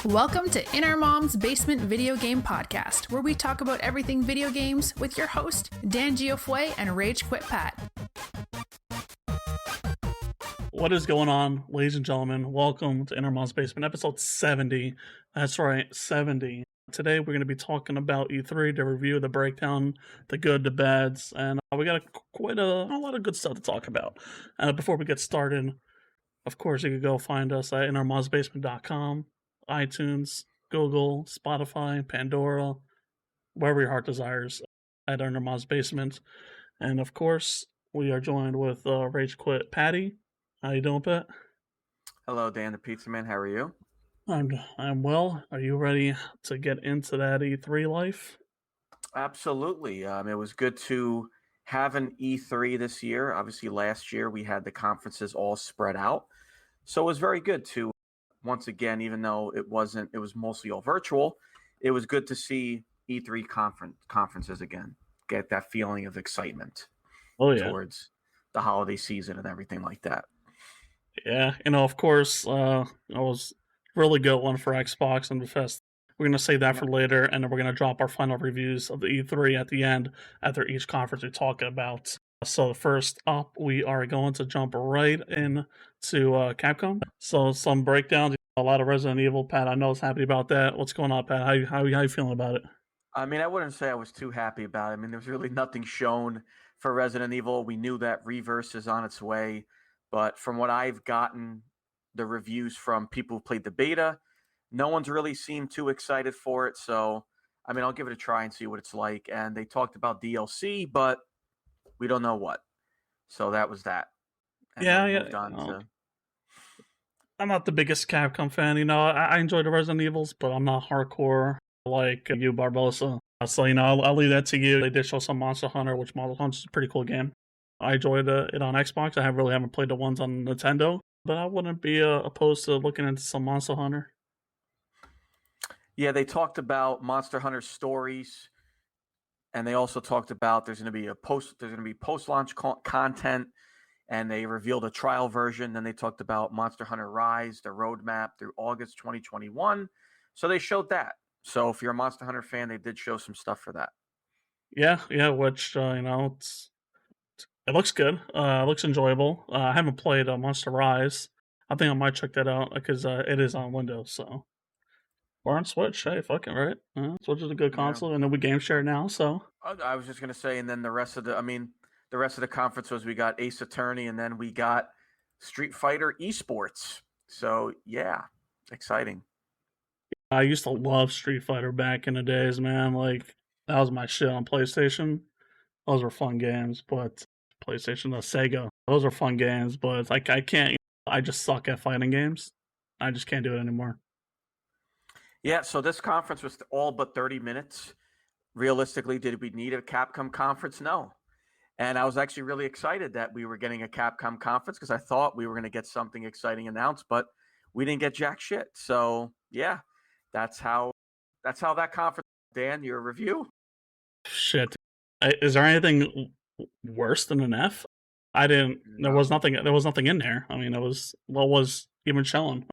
Welcome to In Our Mom's Basement Video Game Podcast, where we talk about everything video games with your host, Dan Giofue and Rage Quit Pat. What is going on, ladies and gentlemen? Welcome to In Our Mom's Basement, episode 70. That's right, 70. Today we're going to be talking about E3, the review, the breakdown, the good, the bads, and we got quite a lot of good stuff to talk about. Before we get started, of course, you can go find us at inourmomsbasement.com, iTunes, Google, Spotify, Pandora, wherever your heart desires, at In Our Mom's Basement. And of course, we are joined with Rage Quit Patty. How you doing, Pat? Hello, Dan the Pizza Man. How are you? I'm well. Are you ready to get into that E3 life? Absolutely. It was good to have an E3 this year. Obviously, last year we had the conferences all spread out. So it was very good to, once again, even though it was mostly all virtual, it was good to see E3 conferences again. Get that feeling of excitement towards the holiday season and everything like that. Yeah, of course, it was really good one for Xbox and Bethesda. We're going to save that for later, and then we're going to drop our final reviews of the E3 at the end after each conference we talk about. So first up, we are going to jump right into Capcom. So some breakdowns, a lot of Resident Evil. Pat, I know is happy about that. What's going on, Pat? How you feeling about it? I mean, I wouldn't say I was too happy about it. I mean, there was really nothing shown for Resident Evil. We knew that Reverse is on its way, but from what I've gotten, the reviews from people who played the beta, no one's really seemed too excited for it. So, I mean, I'll give it a try and see what it's like. And they talked about DLC, but we don't know what. So that was that. And I'm not the biggest Capcom fan. I enjoy the Resident Evils, but I'm not hardcore like you, Barbosa. So, I'll leave that to you. They did show some Monster Hunter, which Monster Hunter is a pretty cool game. I enjoyed it on Xbox. I haven't played the ones on Nintendo, but I wouldn't be opposed to looking into some Monster Hunter. Yeah, they talked about Monster Hunter stories, and they also talked about there's going to be post-launch content, and they revealed a trial version. Then they talked about Monster Hunter Rise, the roadmap through August 2021. So they showed that. So if you're a Monster Hunter fan, they did show some stuff for that. Yeah, which it looks good. It looks enjoyable. I haven't played Monster Rise. I think I might check that out because it is on Windows, so. Or on Switch. Hey, fucking right. Switch is a good console, and then we game share now, so. I was just going to say, and then the rest of the conference was we got Ace Attorney, and then we got Street Fighter Esports. So, yeah, exciting. I used to love Street Fighter back in the days, man. Like, that was my shit on PlayStation. Those were fun games, but PlayStation, Sega, those are fun games, but like I can't. I just suck at fighting games. I just can't do it anymore. Yeah, so this conference was all but 30 minutes. Realistically, did we need a Capcom conference? No. And I was actually really excited that we were getting a Capcom conference because I thought we were going to get something exciting announced, but we didn't get jack shit. So yeah, that's how that conference. Dan, your review? Shit. Is there anything worse than an F? I didn't. No. There was nothing in there. I mean, what was even shown.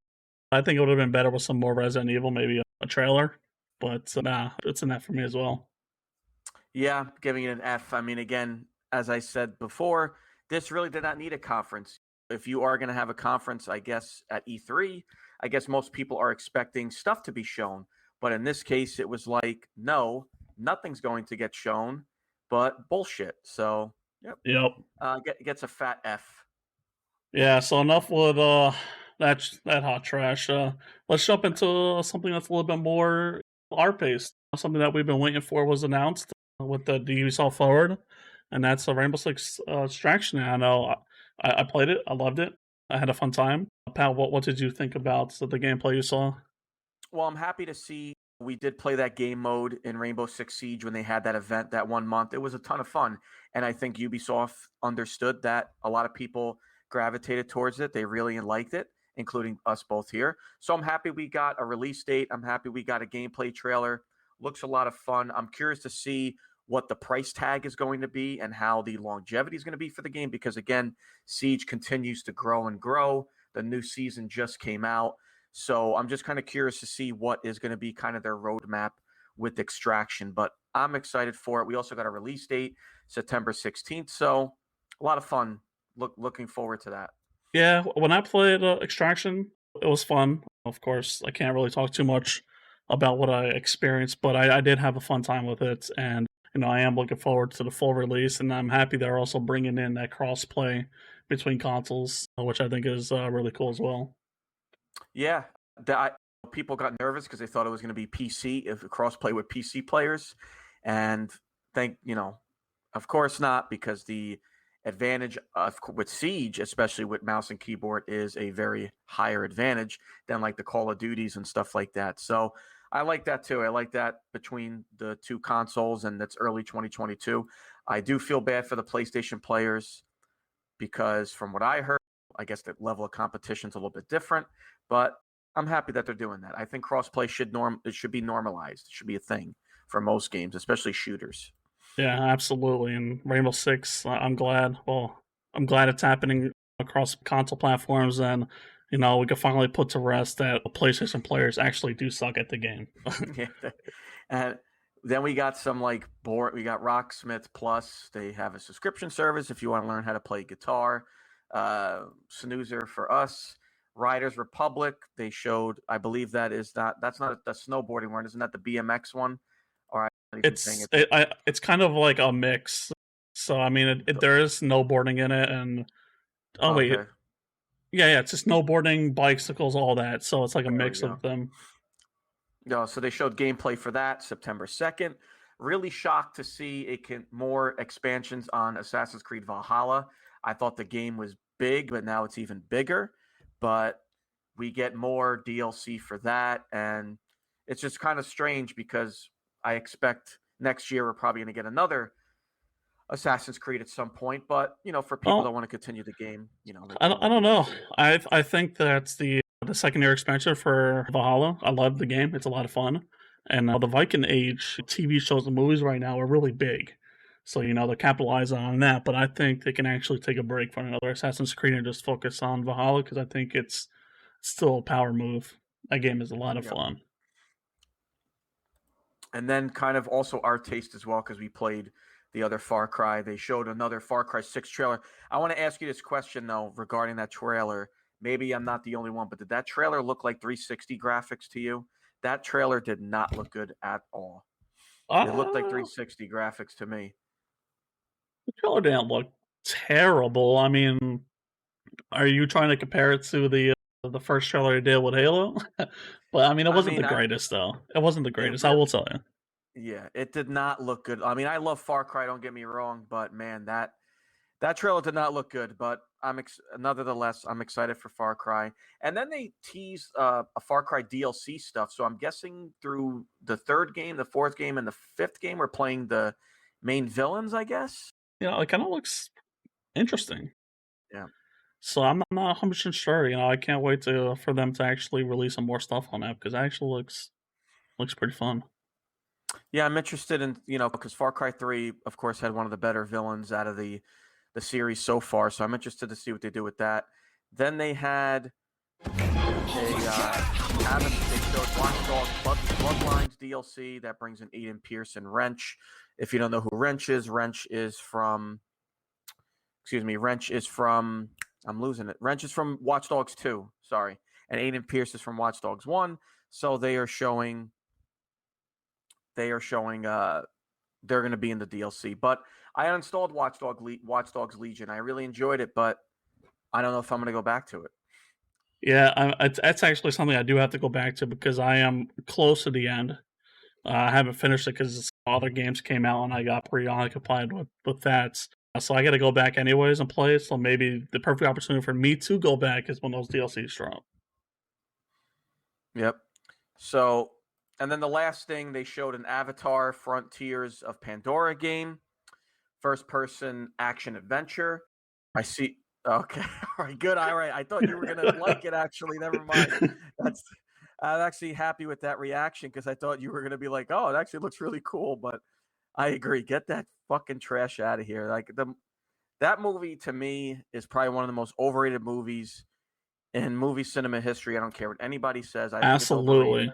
I think it would have been better with some more Resident Evil, maybe a trailer. But nah, it's an F for me as well. Yeah, giving it an F. I mean, again, as I said before, this really did not need a conference. If you are going to have a conference, I guess, at E3, I guess most people are expecting stuff to be shown. But in this case, it was like, no, nothing's going to get shown, but bullshit. So, yep. Gets a fat F. Yeah, so enough with that hot trash. Let's jump into something that's a little bit more art-based. Something that we've been waiting for was announced with the Ubisoft Forward, and that's a Rainbow Six Extraction. I know I played it. I loved it. I had a fun time. Pat, what did you think about the gameplay you saw? Well, I'm happy to see we did play that game mode in Rainbow Six Siege when they had that event that 1 month. It was a ton of fun, and I think Ubisoft understood that a lot of people gravitated towards it. They really liked it, including us both here. So I'm happy we got a release date. I'm happy we got a gameplay trailer. Looks a lot of fun. I'm curious to see what the price tag is going to be and how the longevity is going to be for the game because, again, Siege continues to grow and grow. The new season just came out. So I'm just kind of curious to see what is going to be kind of their roadmap with Extraction. But I'm excited for it. We also got a release date, September 16th. So a lot of fun. Looking forward to that. Yeah, when I played Extraction, it was fun. Of course, I can't really talk too much about what I experienced, but I did have a fun time with it, and I am looking forward to the full release, and I'm happy they're also bringing in that cross-play between consoles, which I think is really cool as well. Yeah, people got nervous because they thought it was going to be PC, if crossplay with PC players, and of course not, because the advantage with Siege, especially with mouse and keyboard, is a very higher advantage than like the Call of Duties and stuff like that. So I like that too. I like that between the two consoles, and that's early 2022. I do feel bad for the PlayStation players because from what I heard, I guess the level of competition is a little bit different, but I'm happy that they're doing that. I think crossplay should be normalized. It should be a thing for most games, especially shooters. Yeah, absolutely. And Rainbow Six, I'm glad. Well, I'm glad it's happening across console platforms, and we can finally put to rest that PlayStation players actually do suck at the game. Yeah, and then we got we got Rocksmith Plus. They have a subscription service if you want to learn how to play guitar. Snoozer for us. Riders Republic. They showed. I believe that's not the snowboarding one. Isn't that the BMX one? Or it's kind of like a mix. So I mean, there is snowboarding in it, and wait, okay. yeah, it's just snowboarding, bicycles, all that. So it's like a mix of them. No, so they showed gameplay for that September 2nd. Really shocked to see more expansions on Assassin's Creed Valhalla. I thought the game was big, but now it's even bigger. But we get more DLC for that, and it's just kind of strange because I expect next year we're probably going to get another Assassin's Creed at some point. But for people that want to continue the game, I don't know. I think that's the secondary expansion for Valhalla. I love the game; it's a lot of fun. And the Viking Age TV shows and movies right now are really big, so they're capitalizing on that. But I think they can actually take a break from another Assassin's Creed and just focus on Valhalla, because I think it's still a power move. That game is a lot of fun. And then kind of also our taste as well, because we played the other Far Cry. They showed another Far Cry 6 trailer. I want to ask you this question, though, regarding that trailer. Maybe I'm not the only one, but did that trailer look like 360 graphics to you? That trailer did not look good at all. It looked like 360 graphics to me. The trailer didn't look terrible. I mean, are you trying to compare it to the first trailer they did with Halo? But I mean, it wasn't the greatest, though. It wasn't the greatest, I will tell you. Yeah, it did not look good. I mean, I love Far Cry, don't get me wrong, but man, that trailer did not look good. But nonetheless, I'm excited for Far Cry. And then they teased a Far Cry DLC stuff. So I'm guessing through the third game, the fourth game, and the fifth game, we're playing the main villains, I guess. Yeah, it kind of looks interesting. Yeah. So I'm not 100% sure. I can't wait for them to actually release some more stuff on that, because it actually looks pretty fun. Yeah, I'm interested in, because Far Cry 3, of course, had one of the better villains out of the series so far. So I'm interested to see what they do with that. Then they had they showed Watch Dogs Bloodlines DLC that brings in Aiden Pierce and Wrench. If you don't know who Wrench is from I'm losing it. Wrench is from Watch Dogs 2, sorry. And Aiden Pierce is from Watch Dogs 1. So they are showing they're going to be in the DLC. But I uninstalled Watch Dogs Legion. I really enjoyed it, but I don't know if I'm going to go back to it. Yeah, that's actually something I do have to go back to, because I am close to the end. I haven't finished it because other games came out and I got pretty occupied with that. So I got to go back anyways and play it. So maybe the perfect opportunity for me to go back is when those DLCs drop. Yep. So, and then the last thing, they showed an Avatar Frontiers of Pandora game, first-person action adventure. I see. Okay, all right, good. All right, I thought you were gonna like it. Actually, never mind. I'm actually happy with that reaction, because I thought you were gonna be like, "Oh, it actually looks really cool." But I agree. Get that fucking trash out of here. Like that movie to me is probably one of the most overrated movies in movie cinema history. I don't care what anybody says. I think it's overrated. Absolutely.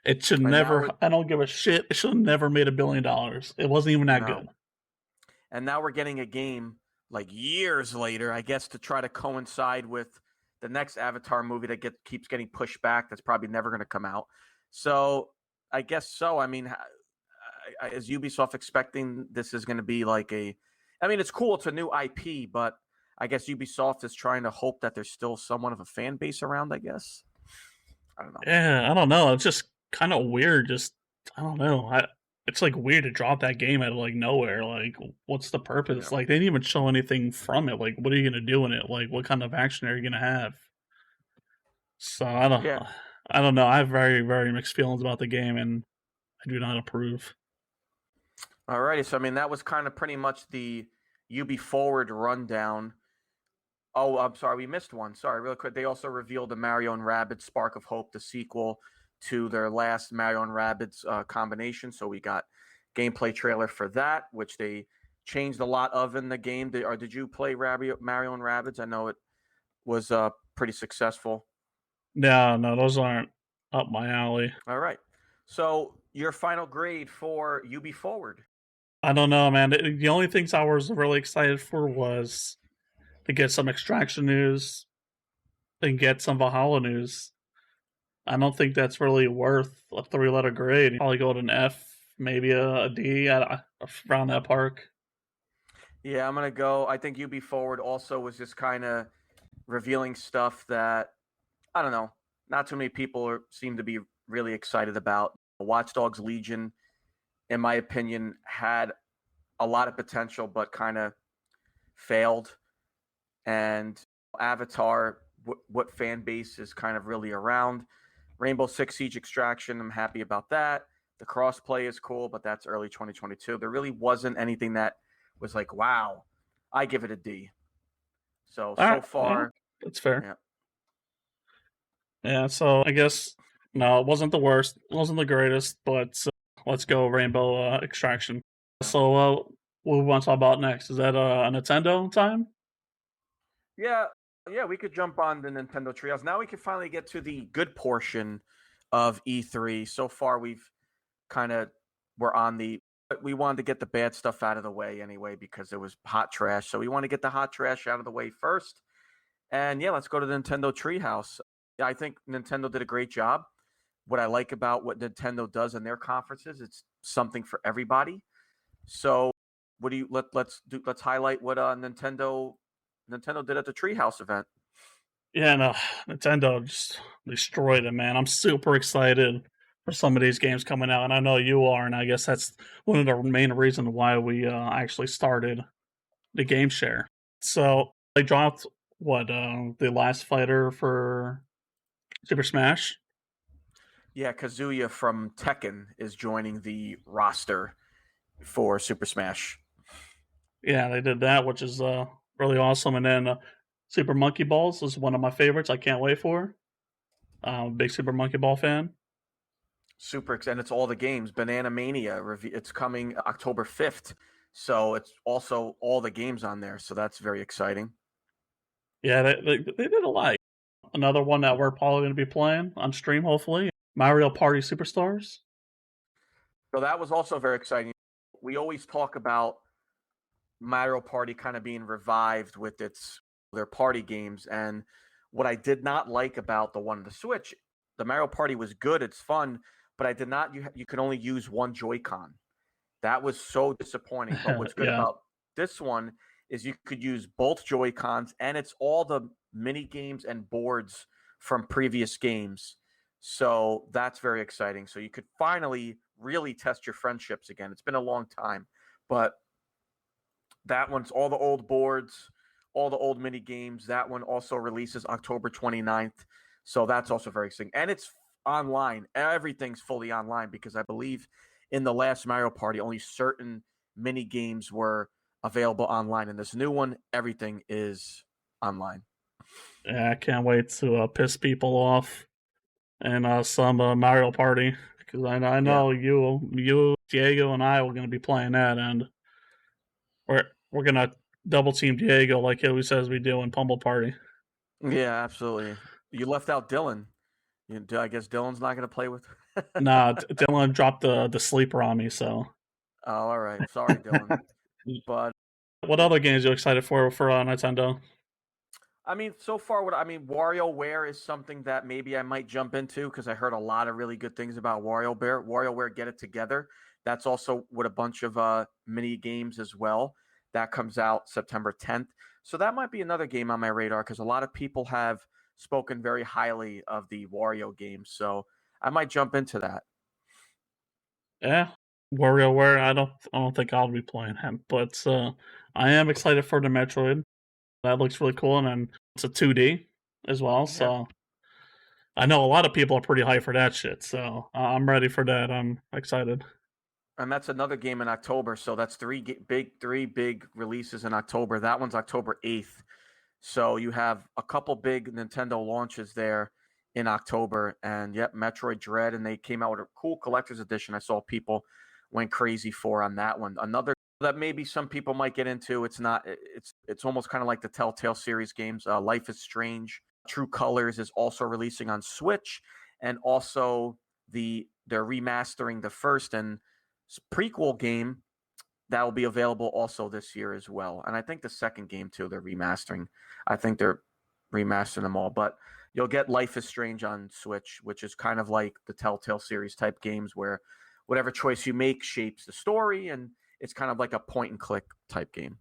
It should And now never. we're I don't give a shit. It should have never made $1 billion. It wasn't even that no. good. And now we're getting a game like years later, I guess, to try to coincide with the next Avatar movie that keeps getting pushed back. That's probably never going to come out. So I guess so. I mean, is Ubisoft expecting this is going to be like a? I mean, it's cool. It's a new IP, but I guess Ubisoft is trying to hope that there's still somewhat of a fan base around. I guess. I don't know. Yeah, I don't know. It's just kind of weird. Just I don't know. It's like weird to drop that game out of like nowhere. Like, what's the purpose? Yeah. Like, they didn't even show anything from it. Like, what are you gonna do in it? Like, what kind of action are you gonna have? So Yeah. I don't know. I have very very mixed feelings about the game, and I do not approve. Alrighty. So I mean, that was kind of pretty much the Ubi Forward rundown. Oh, I'm sorry, we missed one. Sorry, real quick. They also revealed the Mario and Rabbids Spark of Hope, the sequel to their last Mario and Rabbids combination. So we got gameplay trailer for that, which they changed a lot of in the game. Did you play Mario and Rabbids? I know it was pretty successful. No, those aren't up my alley. All right. So your final grade for UB Forward. I don't know, man. The only things I was really excited for was to get some Extraction news and get some Valhalla news. I don't think that's really worth a 3-letter grade. Probably go to an F, maybe a D around that park. Yeah, I'm gonna go. I think UB Forward also was just kind of revealing stuff that I don't know. Not too many people seem to be really excited about. Watch Dogs Legion, in my opinion, had a lot of potential, but kind of failed. And Avatar, what fan base is kind of really around. Rainbow Six Siege Extraction, I'm happy about that. The crossplay is cool, but that's early 2022. There really wasn't anything that was like, wow, I give it a D. So far, that's fair. yeah. Yeah, so I guess no, it wasn't the worst, it wasn't the greatest, but let's go Rainbow Extraction. So what we want to talk about next? Is that a Nintendo time? Yeah, we could jump on the Nintendo Treehouse. Now we can finally get to the good portion of E3. So far, we wanted to get the bad stuff out of the way anyway because it was hot trash. So we want to get the hot trash out of the way first. And yeah, let's go to the Nintendo Treehouse. I think Nintendo did a great job. What I like about what Nintendo does in their conferences, it's something for everybody. So what do you let's highlight what Nintendo did at the Treehouse event. Yeah, no, Nintendo just destroyed it, man. I'm super excited for some of these games coming out, and I know you are, and I guess that's one of the main reasons why we actually started the game share. So they dropped the last fighter for Super Smash. Yeah, Kazuya from Tekken is joining the roster for Super Smash. Yeah, they did that, which is really awesome. And then Super Monkey Balls is one of my favorites. I can't wait for. Big Super Monkey Ball fan. And it's all the games. Banana Mania, it's coming October 5th. So it's also all the games on there. So that's very exciting. Yeah, they did a lot. Another one that we're probably going to be playing on stream, hopefully. Mario Party Superstars. So that was also very exciting. We always talk about Mario Party kind of being revived with their party games. And what I did not like about the one on the Switch, the Mario Party was good. It's fun. But I did not. You could only use one Joy-Con. That was so disappointing. But what's good about this one is you could use both Joy-Cons, and it's all the mini games and boards from previous games. So that's very exciting. So you could finally really test your friendships again. It's been a long time, but that one's all the old boards, all the old mini games. That one also releases October 29th. So that's also very exciting. And it's online. Everything's fully online because I believe in the last Mario Party, only certain mini games were available online. In this new one, everything is online. Yeah, I can't wait to piss people off and some Mario Party because I know you, Diego, and I were going to be playing that, and we're gonna double team Diego like he always says we do in Pummel Party. Yeah, absolutely. You left out Dylan. I guess Dylan's not going to play with. Nah, Dylan dropped the sleeper on me. So, Oh, all right. Sorry, Dylan. But what other games are you excited for Nintendo? I mean, so far, WarioWare is something that maybe I might jump into because I heard a lot of really good things about WarioWare Get It Together. That's also with a bunch of mini games as well. That comes out September 10th. So that might be another game on my radar because a lot of people have spoken very highly of the Wario games. So I might jump into that. Yeah, WarioWare. I don't think I'll be playing him, but I am excited for the Metroid. That looks really cool, and then it's a 2D as well. Yeah. So I know a lot of people are pretty hyped for that shit. So I'm ready for that. I'm excited. And that's another game in October. So that's three big releases in October. That one's October 8th. So you have a couple big Nintendo launches there in October. And yep, Metroid Dread. And they came out with a cool collector's edition. I saw people went crazy for on that one. Another that maybe some people might get into. It's almost kind of like the Telltale series games. Life is Strange. True Colors is also releasing on Switch. And also they're remastering the first and prequel game that will be available also this year as well. And I think the second game too, they're remastering. I think they're remastering them all. But you'll get Life is Strange on Switch, which is kind of like the Telltale series type games where whatever choice you make shapes the story, and it's kind of like a point and click type game.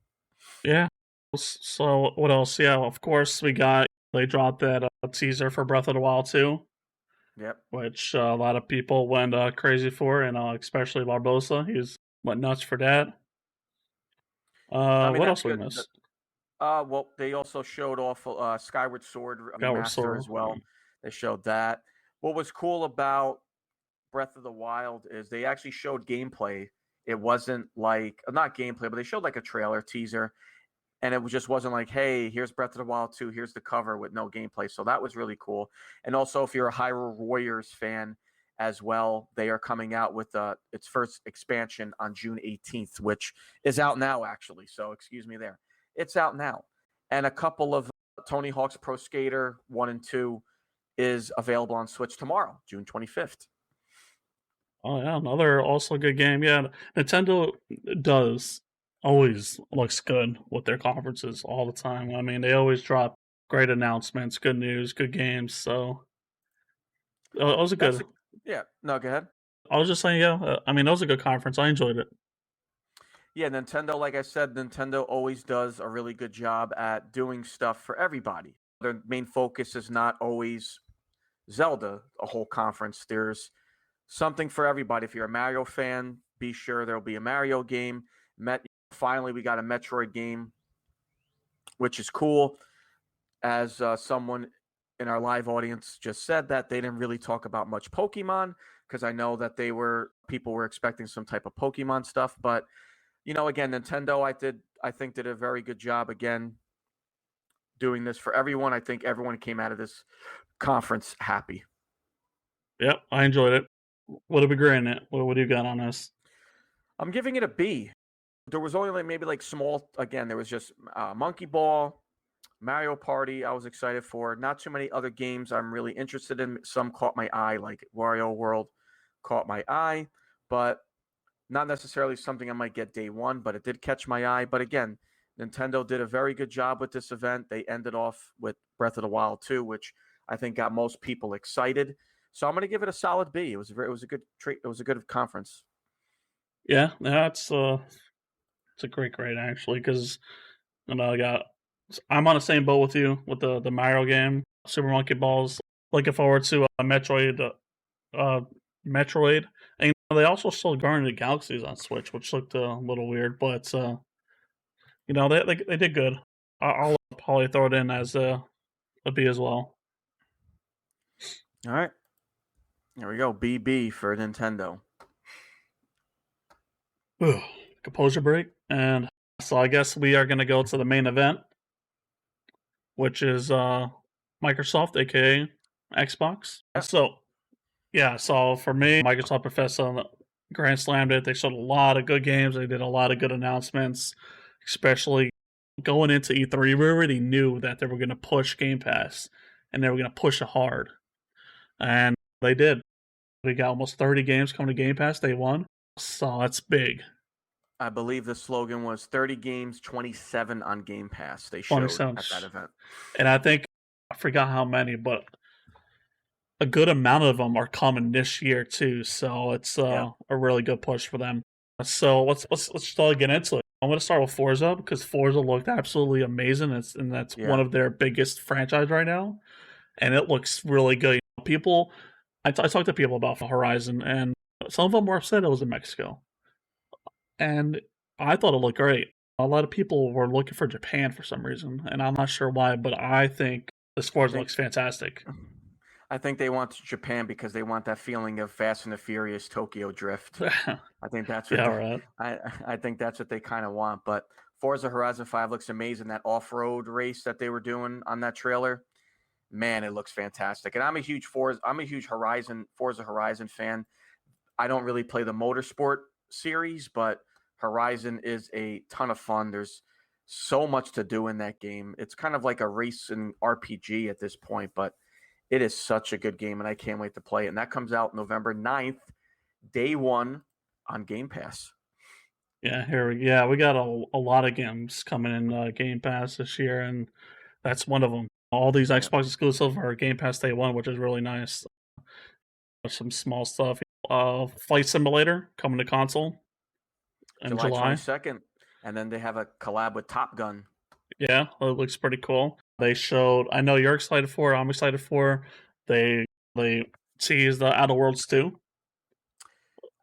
Yeah. So what else? Yeah, of course they dropped that teaser for Breath of the Wild 2. Yep. Which a lot of people went crazy for, and especially Barbosa. He went nuts for that. I mean, What that's else we good. missed? Well, they also showed off Skyward Sword Skyward remaster Sword. as well. They showed that. What was cool about Breath of the Wild is they actually showed gameplay. It wasn't like not gameplay, but they showed like a trailer teaser, and it just wasn't like, hey, here's Breath of the Wild 2, here's the cover with no gameplay. So that was really cool. And also, if you're a Hyrule Warriors fan as well, they are coming out with its first expansion on June 18th, which is out now, actually. So excuse me there. It's out now. And a couple of Tony Hawk's Pro Skater 1 and 2 is available on Switch tomorrow, June 25th. Oh yeah, another also good game. Yeah, Nintendo does always looks good with their conferences all the time. I mean, they always drop great announcements, good news, good games. So it was a good. Yeah. No, go ahead. I was just saying, yeah. I mean, it was a good conference. I enjoyed it. Yeah, Nintendo, like I said, Nintendo always does a really good job at doing stuff for everybody. Their main focus is not always Zelda, a whole conference. There's something for everybody. If you're a Mario fan, be sure there'll be a Mario game. Finally, we got a Metroid game, which is cool. As someone in our live audience just said that they didn't really talk about much Pokemon because I know that people were expecting some type of Pokemon stuff. But again, Nintendo, I think did a very good job again doing this for everyone. I think everyone came out of this conference happy. Yep, I enjoyed it. What did we grade it? What do you got on this? I'm giving it a B. There was only maybe small. Again, there was just Monkey Ball, Mario Party. I was excited for. Not too many other games I'm really interested in. Some caught my eye, like Wario World caught my eye, but not necessarily something I might get day one. But it did catch my eye. But again, Nintendo did a very good job with this event. They ended off with Breath of the Wild 2, which I think got most people excited. So I'm going to give it a solid B. It was a good treat. It was a good conference. Yeah, it's a great grade actually because I'm on the same boat with you with the Mario game, Super Monkey Balls. Looking forward to Metroid, and they also showed Guardians of the Galaxies on Switch, which looked a little weird, but they did good. I'll probably throw it in as a B as well. All right. There we go. BB for Nintendo. Composure break. And so I guess we are going to go to the main event, which is Microsoft, aka Xbox. Yep. So for me, Microsoft professed on Grand Slammed it. They showed a lot of good games. They did a lot of good announcements, especially going into E3. We already knew that they were going to push Game Pass and they were going to push it hard. And they did. We got almost 30 games coming to Game Pass day one. So that's big. I believe the slogan was 30 games, 27 on Game Pass. They showed 27. at that event. And I think, I forgot how many, but a good amount of them are coming this year too. So it's a really good push for them. So let's start get into it. I'm going to start with Forza because Forza looked absolutely amazing. And that's one of their biggest franchise right now. And it looks really good. People, I talked to people about Horizon, and some of them were upset it was in Mexico. And I thought it looked great. A lot of people were looking for Japan for some reason, and I'm not sure why, but I think this Forza looks fantastic. I think they want Japan because they want that feeling of Fast and the Furious Tokyo Drift. I think that's what right. I think that's what they kind of want. But Forza Horizon 5 looks amazing. That off-road race that they were doing on that trailer, man, it looks fantastic. And I'm a huge Forza Horizon fan. I don't really play the motorsport series, but Horizon is a ton of fun. There's so much to do in that game. It's kind of like a racing RPG at this point, but it is such a good game, and I can't wait to play it. And that comes out November 9th, day one on Game Pass. Yeah, we got a lot of games coming in Game Pass this year, and that's one of them. All these Xbox exclusive are Game Pass day one, which is really nice. Some small stuff. Flight Simulator coming to console in July 22nd, and then they have a collab with Top Gun. Yeah, it looks pretty cool. They showed. I know you're excited for. I'm excited for. They teased the Outer Worlds 2.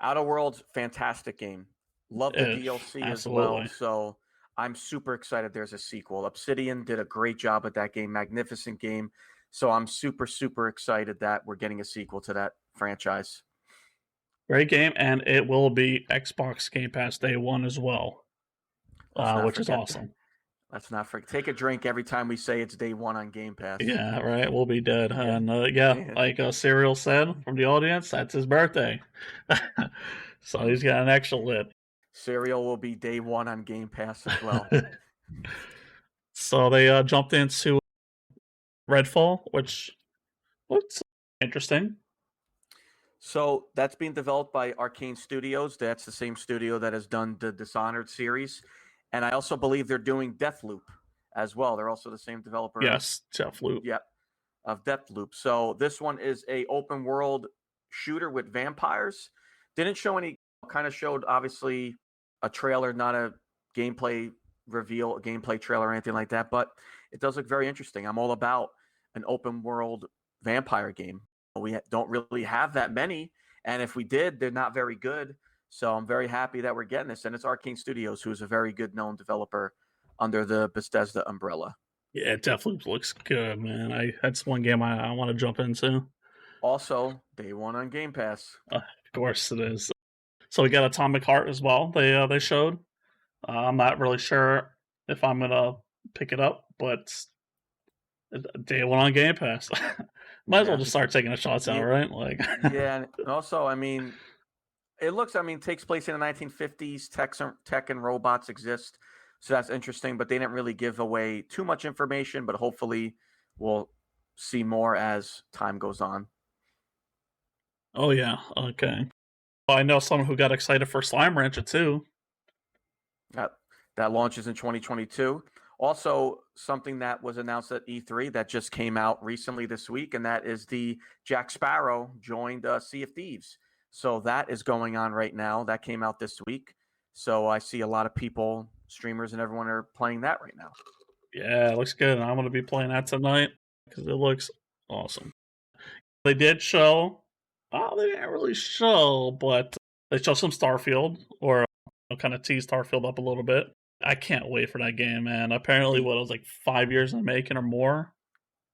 Outer Worlds, fantastic game. Love the DLC as well. So I'm super excited. There's a sequel. Obsidian did a great job with that game. Magnificent game. So I'm super, super excited that we're getting a sequel to that franchise. Great game, and it will be Xbox Game Pass day one as well, which is awesome. Let's not forget. Take a drink every time we say it's day one on Game Pass. Yeah, right. We'll be dead. Yeah. And like Serial said from the audience, that's his birthday. So he's got an extra lit. Serial will be day one on Game Pass as well. So they jumped into Redfall, which looks interesting. So that's being developed by Arcane Studios. That's the same studio that has done the Dishonored series. And I also believe they're doing Deathloop as well. They're also the same developer. Yes, Deathloop. Yep, of Deathloop. So this one is a open world shooter with vampires. Didn't show any, kind of showed obviously a trailer, not a gameplay reveal, a gameplay trailer or anything like that. But it does look very interesting. I'm all about an open world vampire game. We don't really have that many. And if we did, they're not very good. So I'm very happy that we're getting this. And it's Arcane Studios, who is a very good known developer under the Bethesda umbrella. Yeah, it definitely looks good, man. That's one game I want to jump into. Also, day one on Game Pass. Of course it is. So we got Atomic Heart as well. They showed. I'm not really sure if I'm gonna pick it up, but day one on Game Pass. Might as well just start taking the shots out, right? Like, yeah. And also, I mean, it looks. I mean, takes place in the 1950s. Tech and robots exist, so that's interesting. But they didn't really give away too much information. But hopefully, we'll see more as time goes on. Oh yeah, okay. Well, I know someone who got excited for Slime Rancher too. That launches in 2022. Also, something that was announced at E3 that just came out recently this week, and that is the Jack Sparrow joined Sea of Thieves. So that is going on right now. That came out this week. So I see a lot of people, streamers and everyone are playing that right now. Yeah, it looks good. I'm going to be playing that tonight because it looks awesome. They did show, they didn't really show, but they showed some Starfield, or kind of tease Starfield up a little bit. I can't wait for that game, man. Apparently, it was like 5 years in the making or more.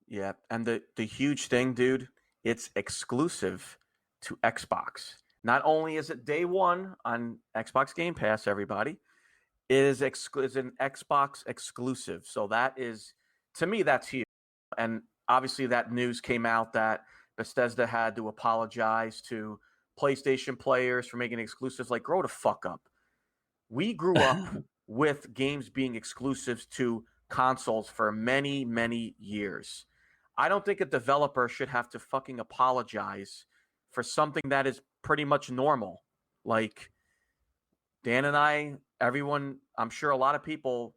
Yeah, and the huge thing, dude, it's exclusive to Xbox. Not only is it day one on Xbox Game Pass, everybody, it is an Xbox exclusive. So that is, to me, that's huge. And obviously that news came out that Bethesda had to apologize to PlayStation players for making exclusives. Like, grow the fuck up. We grew up with games being exclusives to consoles for many, many years. I don't think a developer should have to fucking apologize for something that is pretty much normal. Like Dan and I, everyone, I'm sure a lot of people,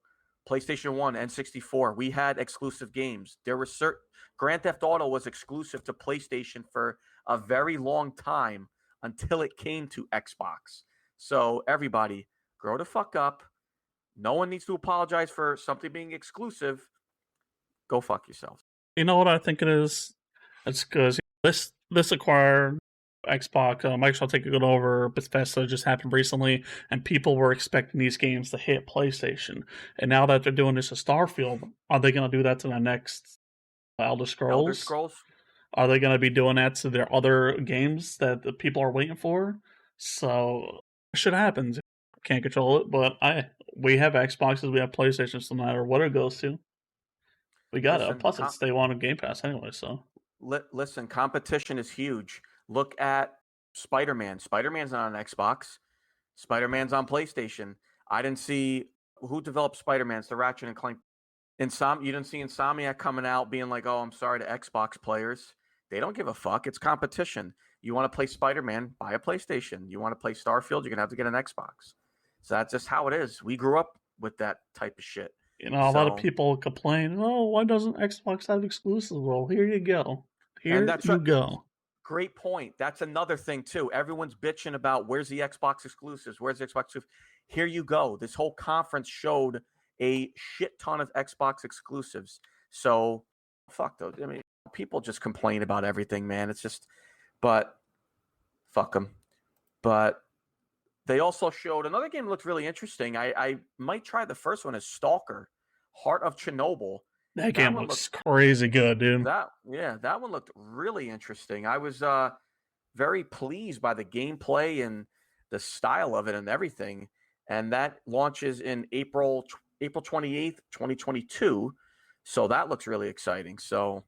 PlayStation 1 and 64, we had exclusive games. There were certain Grand Theft Auto was exclusive to PlayStation for a very long time until it came to Xbox. So everybody, grow the fuck up. No one needs to apologize for something being exclusive. Go fuck yourself. You know what I think it is? It's because this acquired Xbox, Microsoft taking it over, Bethesda just happened recently, and people were expecting these games to hit PlayStation. And now that they're doing this to Starfield, are they going to do that to the next Elder Scrolls? Elder Scrolls? Are they going to be doing that to their other games that the people are waiting for? So, shit happens. Can't control it, but we have Xboxes, we have PlayStations, no matter what it goes to. We got it. Plus, it's day one of Game Pass anyway, so. Listen, competition is huge. Look at Spider-Man. Spider-Man's not on Xbox. Spider-Man's on PlayStation. I didn't see who developed Spider-Man. It's the Ratchet and Clank. You didn't see Insomniac coming out being like, "Oh, I'm sorry to Xbox players." They don't give a fuck. It's competition. You want to play Spider-Man, buy a PlayStation. You want to play Starfield, you're gonna have to get an Xbox. So that's just how it is. We grew up with that type of shit. You know, a lot of people complain, "Oh, why doesn't Xbox have exclusives?" Well, here you go. Go. Great point. That's another thing too. Everyone's bitching about where's the Xbox exclusives? Where's the Xbox exclusives? Here you go. This whole conference showed a shit ton of Xbox exclusives. So fuck those. I mean, people just complain about everything, man. It's just, but fuck them. But they also showed another game that looked really interesting. I might try the first one as Stalker, Heart of Chernobyl. That game looks crazy good, dude. That one looked really interesting. I was very pleased by the gameplay and the style of it and everything. And that launches in April 28th, 2022. So that looks really exciting. So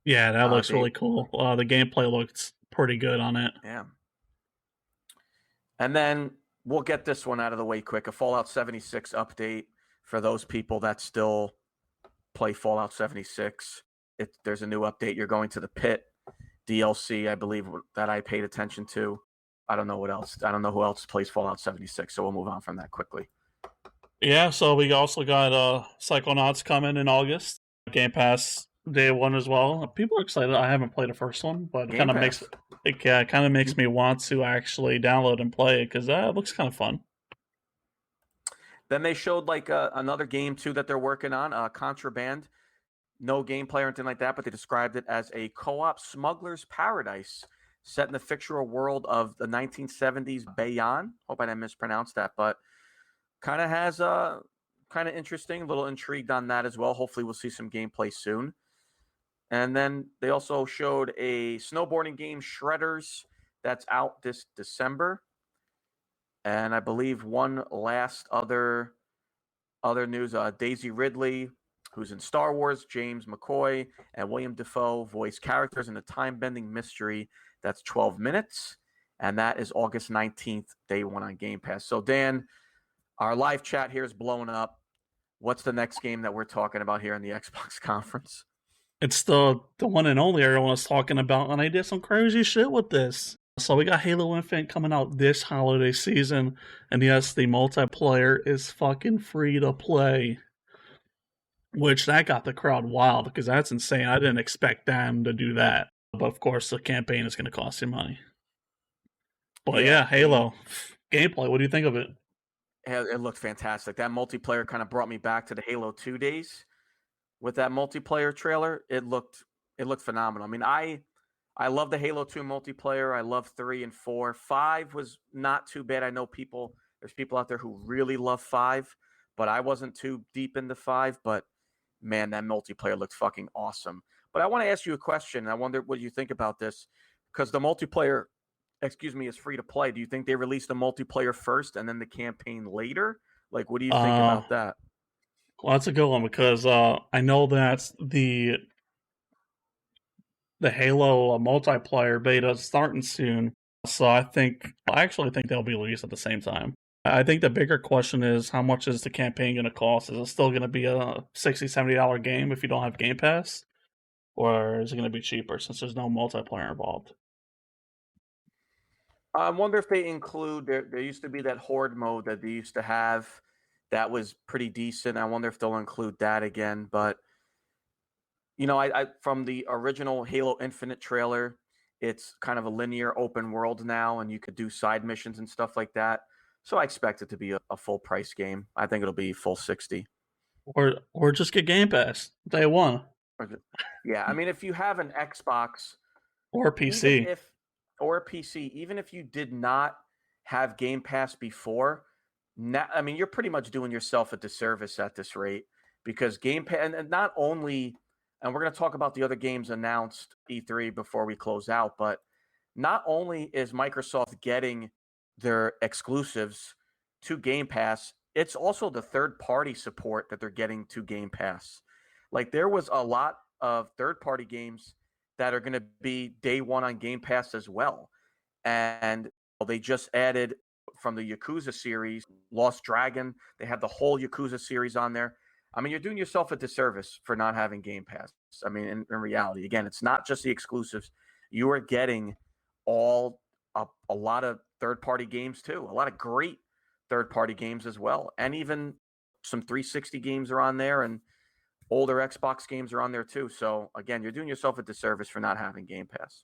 yeah, that looks really cool. The gameplay looks pretty good on it. Yeah. And then we'll get this one out of the way quick. A Fallout 76 update for those people that still play Fallout 76. There's a new update. You're going to the Pit DLC, I believe, that I paid attention to. I don't know what else. I don't know who else plays Fallout 76, so we'll move on from that quickly. Yeah, so we also got Psychonauts coming in August. Game Pass day one as well. People are excited. I haven't played the first one, but it kind of makes me want to actually download and play it because it looks kind of fun. Then they showed like another game too that they're working on, Contraband. No gameplay or anything like that, but they described it as a co-op smuggler's paradise set in the fictional world of the 1970s Bayonne. Hope I didn't mispronounce that, but kind of has a kind of interesting, a little intrigued on that as well. Hopefully we'll see some gameplay soon. And then they also showed a snowboarding game, Shredders, that's out this December. And I believe one last other news, Daisy Ridley, who's in Star Wars, James McCoy, and William Dafoe voice characters in the time-bending mystery that's 12 minutes. And that is August 19th, day one on Game Pass. So, Dan, our live chat here is blowing up. What's the next game that we're talking about here in the Xbox conference? It's the one and only everyone was talking about, and I did some crazy shit with this. So we got Halo Infinite coming out this holiday season, and yes, the multiplayer is fucking free to play. Which, that got the crowd wild, because that's insane. I didn't expect them to do that. But of course, the campaign is going to cost you money. But yeah, Halo. Gameplay, what do you think of it? It looked fantastic. That multiplayer kind of brought me back to the Halo 2 days. With that multiplayer trailer, it looked phenomenal. I mean, I love the Halo 2 multiplayer. I love 3 and 4. 5 was not too bad. I know there's people out there who really love 5, but I wasn't too deep into 5. But man, that multiplayer looked fucking awesome. But I want to ask you a question. I wonder what you think about this, because the multiplayer, is free to play. Do you think they released the multiplayer first and then the campaign later? Like, what do you think about that? Well, that's a good one, because I know that the Halo multiplayer beta is starting soon. So I actually think they'll be released at the same time. I think the bigger question is, how much is the campaign going to cost? Is it still going to be a $60, $70 game if you don't have Game Pass? or is it going to be cheaper since there's no multiplayer involved? I wonder if they include there used to be that horde mode that they used to have that was pretty decent. I wonder if they'll include that again. But I from the original Halo Infinite trailer, it's kind of a linear open world now, and you could do side missions and stuff like that. So I expect it to be a full price game. I think it'll be full 60. Or just get Game Pass day one Yeah, I mean, if you have an Xbox, or even PC. if or a PC, even if you did not have Game Pass before, now I mean, you're pretty much doing yourself a disservice at this rate because Game Pass, and not only, and we're going to talk about the other games announced E3 before we close out, but not only is Microsoft getting their exclusives to Game Pass, it's also the third party support that they're getting to Game Pass. Like there was a lot of third party games that are going to be day one on Game Pass as well. And they just added from the Yakuza series, Lost Dragon. They have the whole Yakuza series on there. I mean, you're doing yourself a disservice for not having Game Pass. I mean, in reality, again, it's not just the exclusives. You are getting a lot of third party games too, a lot of great third party games as well. And even some 360 games are on there, and older Xbox games are on there too. So again, you're doing yourself a disservice for not having Game Pass.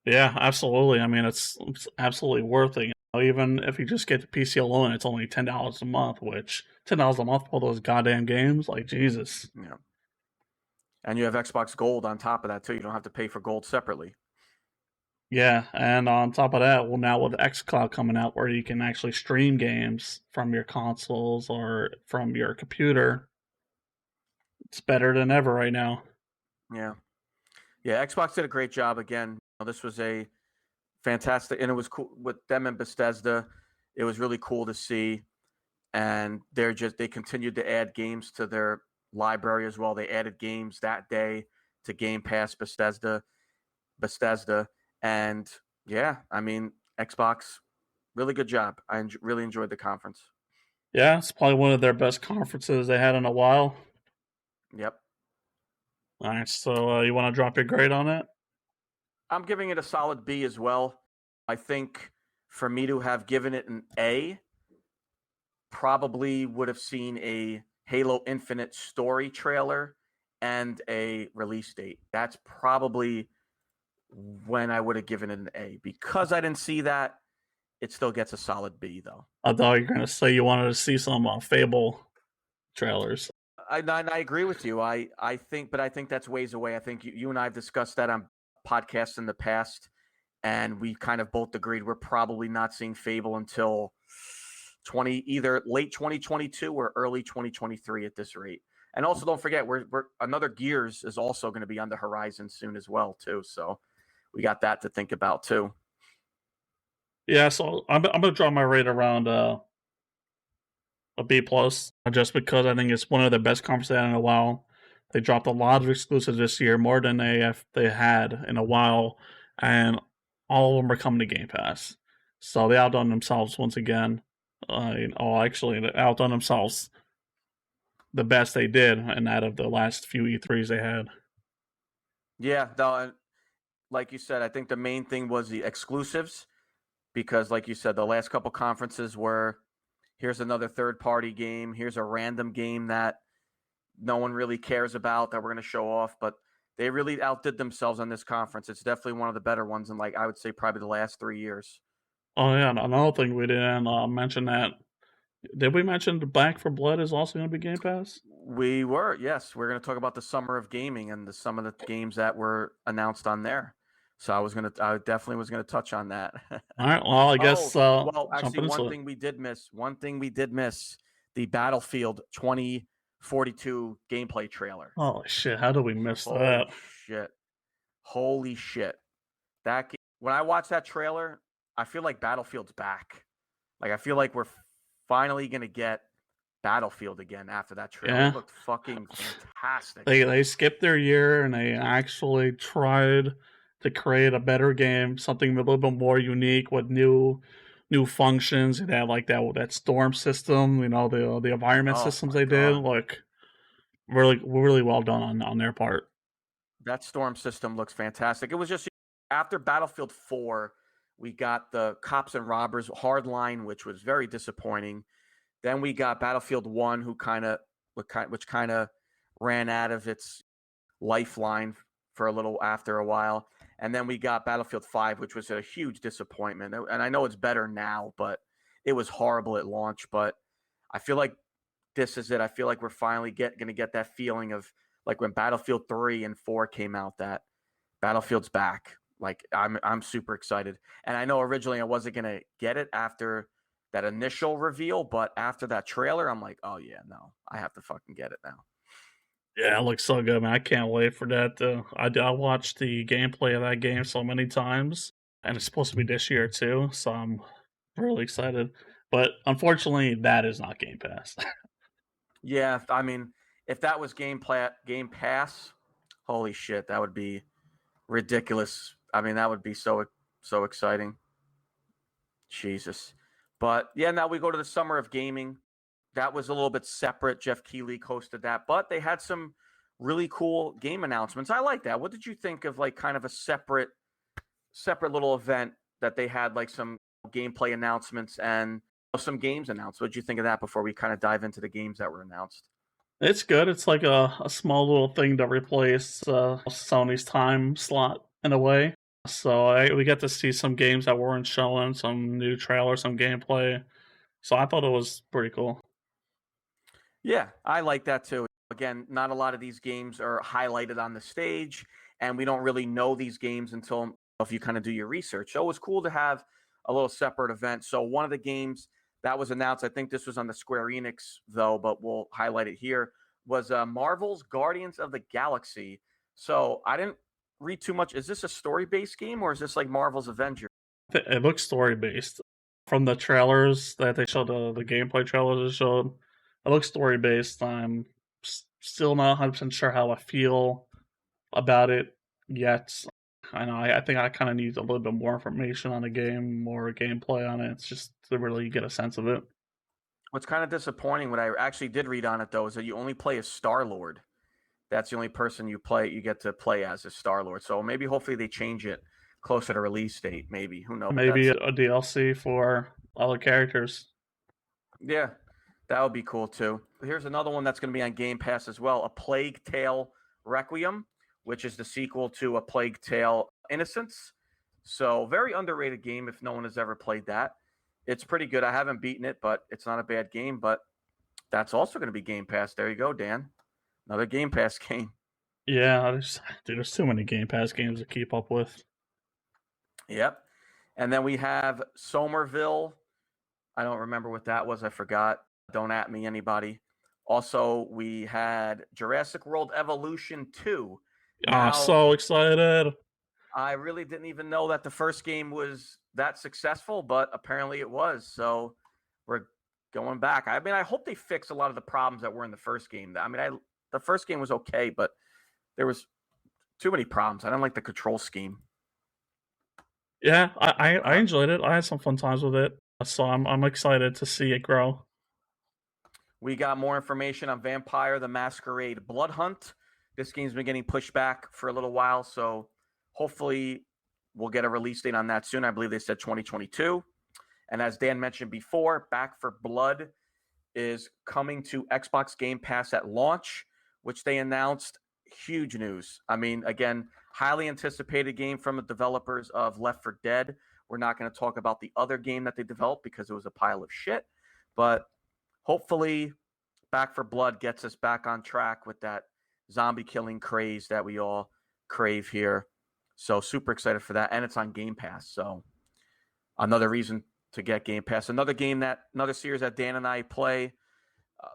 Yeah, absolutely. I mean, it's absolutely worth it. Even if you just get the PC alone, it's only $10 a month, which $10 a month for all those goddamn games, like Jesus. Yeah. And you have Xbox Gold on top of that too. You don't have to pay for Gold separately. Yeah, and on top of that, well, now with xCloud coming out, where you can actually stream games from your consoles or from your computer, it's better than ever right now. Yeah. Yeah. Xbox did a great job again. This was a fantastic, and it was cool with them and Bethesda. It was really cool to see. And they continued to add games to their library as well. They added games that day to Game Pass Bethesda. And yeah, I mean, Xbox, really good job. I really enjoyed the conference. Yeah, it's probably one of their best conferences they had in a while. Yep. All right, so you want to drop your grade on it? I'm giving it a solid B as well. I think for me to have given it an A, probably would have seen a Halo Infinite story trailer and a release date. That's probably when I would have given it an A. Because I didn't see that, it still gets a solid B, though. I thought you were going to say you wanted to see some Fable trailers. I agree with you. I think that's ways away. I think you and I have discussed that on podcasts in the past, and we kind of both agreed we're probably not seeing Fable until either late 2022 or early 2023 at this rate. And also, don't forget, we're another Gears is also going to be on the horizon soon as well, too. So we got that to think about too. Yeah, so I'm gonna draw my rate around a B plus, just because I think it's one of the best conferences in a while. They dropped a lot of exclusives this year, more than they had in a while, and all of them are coming to Game Pass. So they outdone themselves once again. Actually, they outdone themselves the best they did, and out of the last few E3s they had. Yeah, no, like you said, I think the main thing was the exclusives, because like you said, the last couple conferences were, here's another third-party game, here's a random game that no one really cares about that we're going to show off, but they really outdid themselves on this conference. It's definitely one of the better ones in, like, I would say probably the last 3 years. Oh yeah, another thing we didn't mention that. Did we mention the Back for Blood is also going to be Game Pass? We were, yes. We're going to talk about the summer of gaming and some of the games that were announced on there. So I definitely was going to touch on that. All right. Well, I guess. Well, actually, one thing we did miss, the Battlefield 2042 gameplay trailer. Oh shit! How did we miss that? Holy shit! When I watch that trailer, I feel like Battlefield's back. Like I feel like we're finally gonna get Battlefield again after that trailer. Yeah. It looked fucking fantastic. They skipped their year and they actually tried to create a better game, something a little bit more unique with new functions. It had like that storm system, the environment systems they did. Like really well done on their part. That storm system looks fantastic. It was just after Battlefield 4, we got the Cops and Robbers Hardline, which was very disappointing. Then we got Battlefield 1, which kind of ran out of its lifeline for a little after a while. And then we got Battlefield 5, which was a huge disappointment. And I know it's better now, but it was horrible at launch. But I feel like this is it. I feel like we're finally going to get that feeling of like when Battlefield 3 and 4 came out, that Battlefield's back. Like I'm super excited. And I know originally I wasn't going to get it after that initial reveal, but after that trailer, I'm like, oh yeah, no, I have to fucking get it now. Yeah, it looks so good, man. I can't wait for that. I watched the gameplay of that game so many times, and it's supposed to be this year too, so I'm really excited. But unfortunately, that is not Game Pass. Yeah, I mean, if that was Game Pass, holy shit, that would be ridiculous. I mean, that would be so exciting. Jesus. But yeah, now we go to the Summer of Gaming. That was a little bit separate. Jeff Keighley hosted that, but they had some really cool game announcements. I like that. What did you think of like kind of a separate little event that they had like some gameplay announcements and some games announced? What did you think of that before we kind of dive into the games that were announced? It's good. It's like a small little thing to replace Sony's time slot in a way. So we get to see some games that weren't showing, some new trailers, some gameplay. So I thought it was pretty cool. Yeah, I like that too. Again, not a lot of these games are highlighted on the stage, and we don't really know these games until if you kind of do your research. So it was cool to have a little separate event. So one of the games that was announced, I think this was on the Square Enix though, but we'll highlight it here, was Marvel's Guardians of the Galaxy. So I didn't read too much. Is this a story-based game or is this like Marvel's Avengers? It looks story based. From the trailers that they showed, the gameplay trailers they showed, it looks story based. I'm still not 100% sure how I feel about it yet. I know I think I kind of need a little bit more information on the game, more gameplay on it. It's just to really get a sense of it. What's kind of disappointing, what I actually did read on it though, is that you only play as Star-Lord. That's the only person you get to play as is Star-Lord. So maybe hopefully they change it closer to release date. Maybe, who knows? Maybe a DLC for other characters. Yeah, that would be cool too. Here's another one that's going to be on Game Pass as well: A Plague Tale Requiem, which is the sequel to A Plague Tale Innocence. So very underrated game if no one has ever played that. It's pretty good. I haven't beaten it, but it's not a bad game. But that's also going to be Game Pass. There you go, Dan. Another Game Pass game. Yeah, there's too many Game Pass games to keep up with. Yep. And then we have Somerville. I don't remember what that was. I forgot. Don't at me, anybody. Also, we had Jurassic World Evolution 2. Ah, so excited. I really didn't even know that the first game was that successful, but apparently it was. So we're going back. I mean, I hope they fix a lot of the problems that were in the first game. I mean, the first game was okay, but there was too many problems. I don't like the control scheme. Yeah, I enjoyed it. I had some fun times with it. So I'm excited to see it grow. We got more information on Vampire the Masquerade Blood Hunt. This game's been getting pushed back for a little while, so hopefully we'll get a release date on that soon. I believe they said 2022. And as Dan mentioned before, Back for Blood is coming to Xbox Game Pass at launch, which they announced. Huge news. I mean, again, highly anticipated game from the developers of Left 4 Dead. We're not going to talk about the other game that they developed because it was a pile of shit. But hopefully Back for Blood gets us back on track with that zombie killing craze that we all crave here. So super excited for that. And it's on Game Pass. So another reason to get Game Pass. Another series that Dan and I play,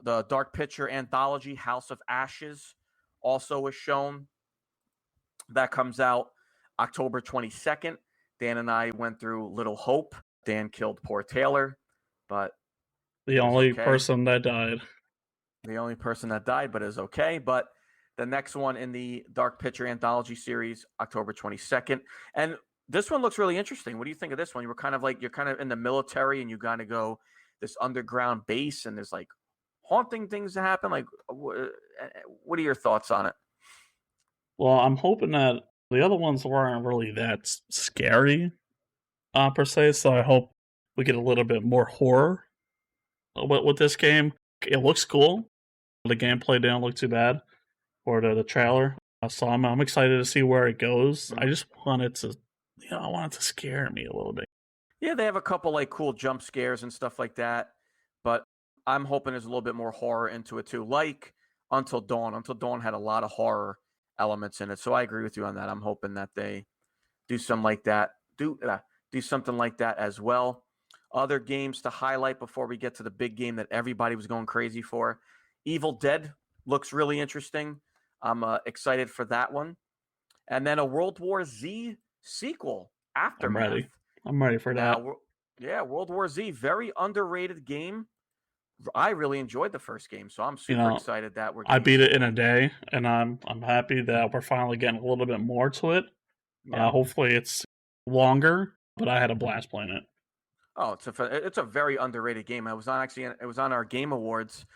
the Dark Picture Anthology, House of Ashes, also was shown. That comes out October 22nd. Dan and I went through Little Hope. Dan killed poor Taylor, but the only person that died. The only person that died, but is okay. But the next one in the Dark Picture Anthology series, October 22nd. And this one looks really interesting. What do you think of this one? You're kind of in the military and you got to go this underground base and there's like haunting things that happen. Like, what are your thoughts on it? Well, I'm hoping that the other ones weren't really that scary, per se. So I hope we get a little bit more horror with this game. It looks cool. The gameplay didn't look too bad, or the trailer. So I'm excited to see where it goes. I Mhm. just want it to, I want it to scare me a little bit. Yeah, they have a couple like cool jump scares and stuff like that, but I'm hoping there's a little bit more horror into it too. Like Until Dawn. Until Dawn had a lot of horror elements in it, so I agree with you on that. I'm hoping that they do some like that. Do something like that as well. Other games to highlight before we get to the big game that everybody was going crazy for. Evil Dead looks really interesting. I'm excited for that one. And then a World War Z sequel, I'm Aftermath. ready. I'm ready for that. Now, yeah, World War Z, very underrated game. I really enjoyed the first game, so I'm You super know, excited that we're I getting a beat it in a sequel. day, and I'm happy that we're finally getting a little bit more to it. Yeah. Hopefully, it's longer, but I had a blast playing it. Oh, it's a very underrated game. It was on our Game Awards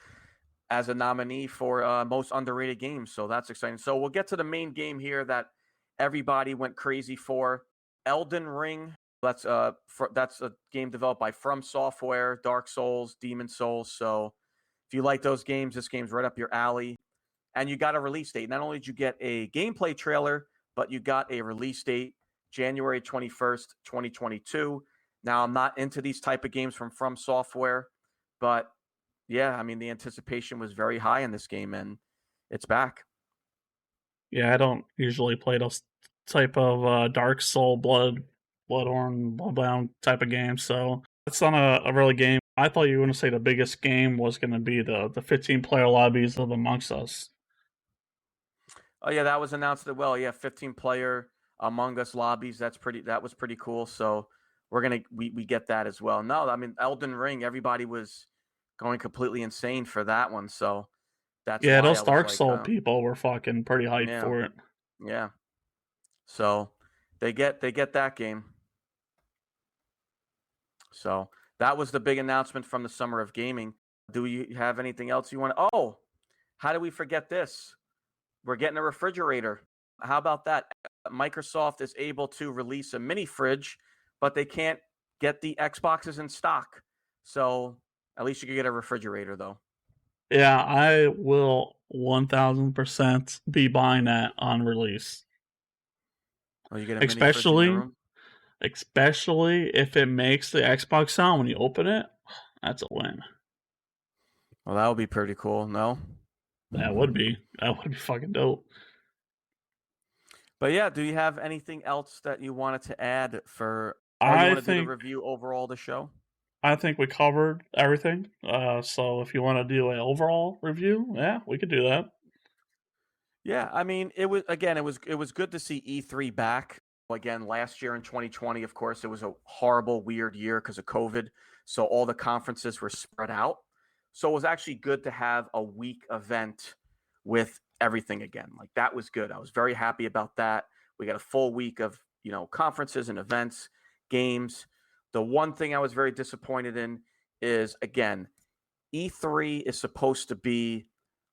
as a nominee for most underrated games. So that's exciting. So we'll get to the main game here that everybody went crazy for. Elden Ring. That's a game developed by From Software, Dark Souls, Demon Souls. So if you like those games, this game's right up your alley. And you got a release date. Not only did you get a gameplay trailer, but you got a release date, January 21st, 2022. Now, I'm not into these type of games from Software, but yeah, I mean, the anticipation was very high in this game, and it's back. Yeah, I don't usually play those type of Dark Soul, Bloodborne, Bloodbound type of games, so it's not a really game. I thought you were going to say the biggest game was going to be the 15-player lobbies of Amongst Us. Oh yeah, that was announced as well. Yeah, 15 player Among Us lobbies. That was pretty cool. So we get that as well. No, I mean Elden Ring, everybody was going completely insane for that one. So that's Yeah, why those I was Dark like, Soul people were fucking pretty hyped yeah, for it. yeah. So they get that game. So that was the big announcement from the summer of gaming. Do you have anything else you want to? Oh, how do we forget this? We're getting a refrigerator. How about that? Microsoft is able to release a mini fridge, but they can't get the Xboxes in stock. So at least you could get a refrigerator, though. Yeah, I will 1000% be buying that on release. Oh, you get a mini fridge in your Especially room? especially if it makes the Xbox sound when you open it. That's a win. Well, that would be pretty cool. No? That would be fucking dope. But yeah, do you have anything else that you wanted to add for, or you I want to do the think review overall of the show? I think we covered everything. So if you want to do an overall review, yeah, we could do that. Yeah, I mean, it was good to see E3 back. Again, last year in 2020, of course, it was a horrible, weird year because of COVID. So all the conferences were spread out. So it was actually good to have a week event with everything again. Like that was good. I was very happy about that. We got a full week of, conferences and events, games. The one thing I was very disappointed in is again, E3 is supposed to be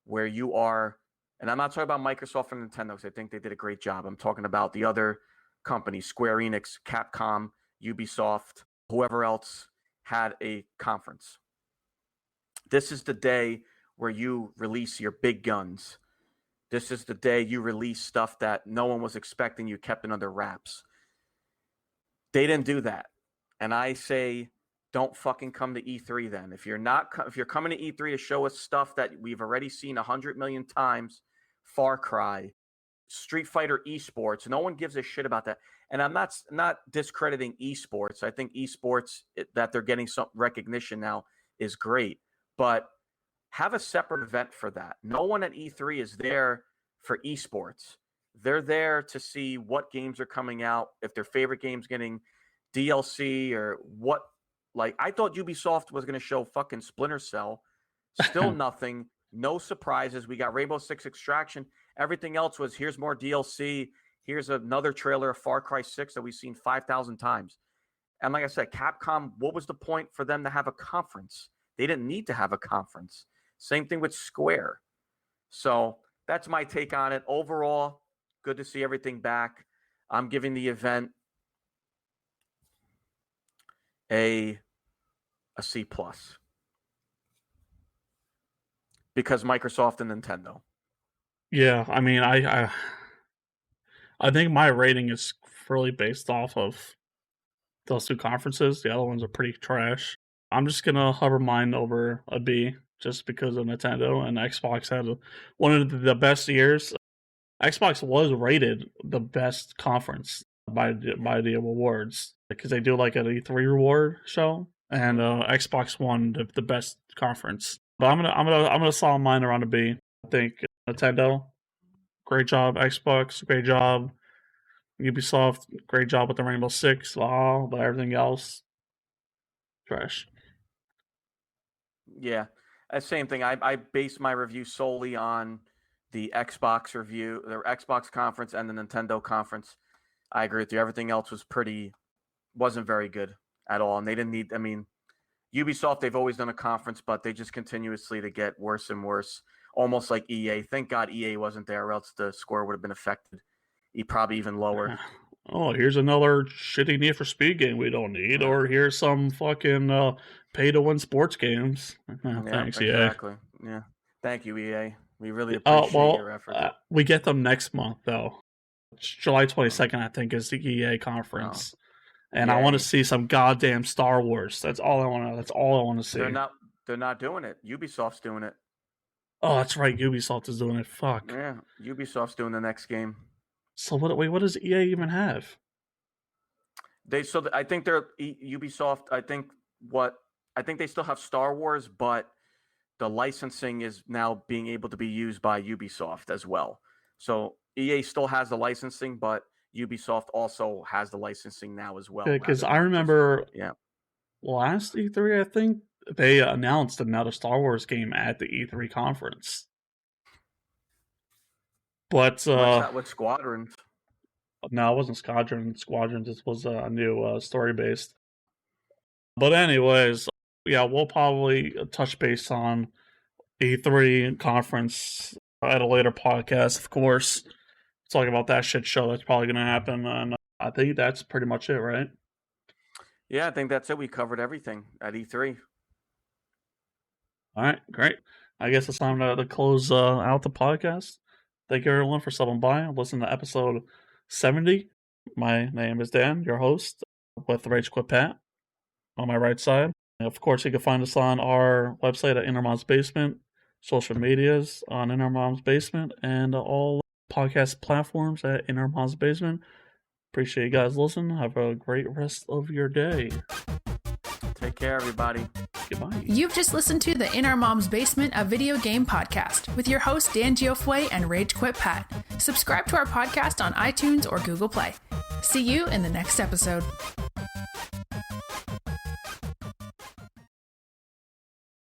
where you are, and I'm not talking about Microsoft and Nintendo because I think they did a great job. I'm talking about the other companies, Square Enix, Capcom, Ubisoft, whoever else had a conference. This is the day where you release your big guns. This is the day you release stuff that no one was expecting. You kept it under wraps. They didn't do that. And I say, don't fucking come to E3 then. If you're coming to E3 to show us stuff that we've already seen 100 million times, Far Cry, Street Fighter esports, no one gives a shit about that. And I'm not discrediting esports. I think esports that they're getting some recognition now is great, but have a separate event for that. No one at E3 is there for esports. They're there to see what games are coming out, if their favorite game's getting DLC or what. Like, I thought Ubisoft was going to show fucking Splinter Cell. Still nothing. No surprises. We got Rainbow Six Extraction. Everything else was here's more DLC. Here's another trailer of Far Cry 6 that we've seen 5,000 times. And like I said, Capcom, what was the point for them to have a conference? They didn't need to have a conference. Same thing with Square. So that's my take on it. Overall, Good to see everything back. I'm giving the event a C+, because Microsoft and Nintendo. Yeah, I mean, I think my rating is really based off of those two conferences. The other ones are pretty trash. I'm just gonna hover mine over a B just because of Nintendo and Xbox had one of the best years. Xbox was rated the best conference by the awards because they do like an E3 reward show, and Xbox won the best conference. But I'm gonna solve mine around a B. I think Nintendo, great job. Xbox, great job. Ubisoft, great job with the Rainbow Six, but everything else, trash. Yeah, same thing. I base my review solely on the Xbox review, the Xbox conference, and the Nintendo conference. I agree with you. Everything else wasn't very good at all, and they didn't need. I mean, Ubisoft, they've always done a conference, but they just continuously to get worse and worse, almost like EA. Thank God EA wasn't there, or else the score would have been affected. Probably even lower. Oh, here's another shitty Need for Speed game we don't need, or here's some fucking pay-to-win sports games. Thanks, exactly. EA. Yeah, thank you, EA. We really appreciate your effort. We get them next month, though. July 22nd, I think, is the EA conference. And I want to see some goddamn Star Wars. That's all I want to see. They're not doing it. Ubisoft's doing it. Oh, that's right. Ubisoft is doing it. Fuck. Yeah, Ubisoft's doing the next game. So what does EA even have? I think they're Ubisoft. I think they still have Star Wars, but the licensing is now being able to be used by Ubisoft as well. So EA still has the licensing, but Ubisoft also has the licensing now as well. Because I remember, last E3, I think they announced another Star Wars game at the E3 conference. But that with Squadrons? No, it wasn't Squadrons. This was a new story based. But anyways, yeah, we'll probably touch base on E3 conference at a later podcast, of course. Talk about that shit show that's probably going to happen, and I think that's pretty much it, right? Yeah, I think that's it. We covered everything at E3. All right, great. I guess it's time to close out the podcast. Thank you, everyone, for stopping by and listening to episode 70. My name is Dan, your host, with Rage Quit Pat on my right side. And of course, you can find us on our website at Inner Mom's Basement, social medias on Inner Mom's Basement, and all podcast platforms at Inner Mom's Basement. Appreciate you guys listening. Have a great rest of your day. Take care, everybody. Goodbye. You've just listened to the In Our Mom's Basement, a video game podcast with your hosts Dan Geoffrey and Rage Quit Pat. Subscribe to our podcast on iTunes or Google Play. See you in the next episode.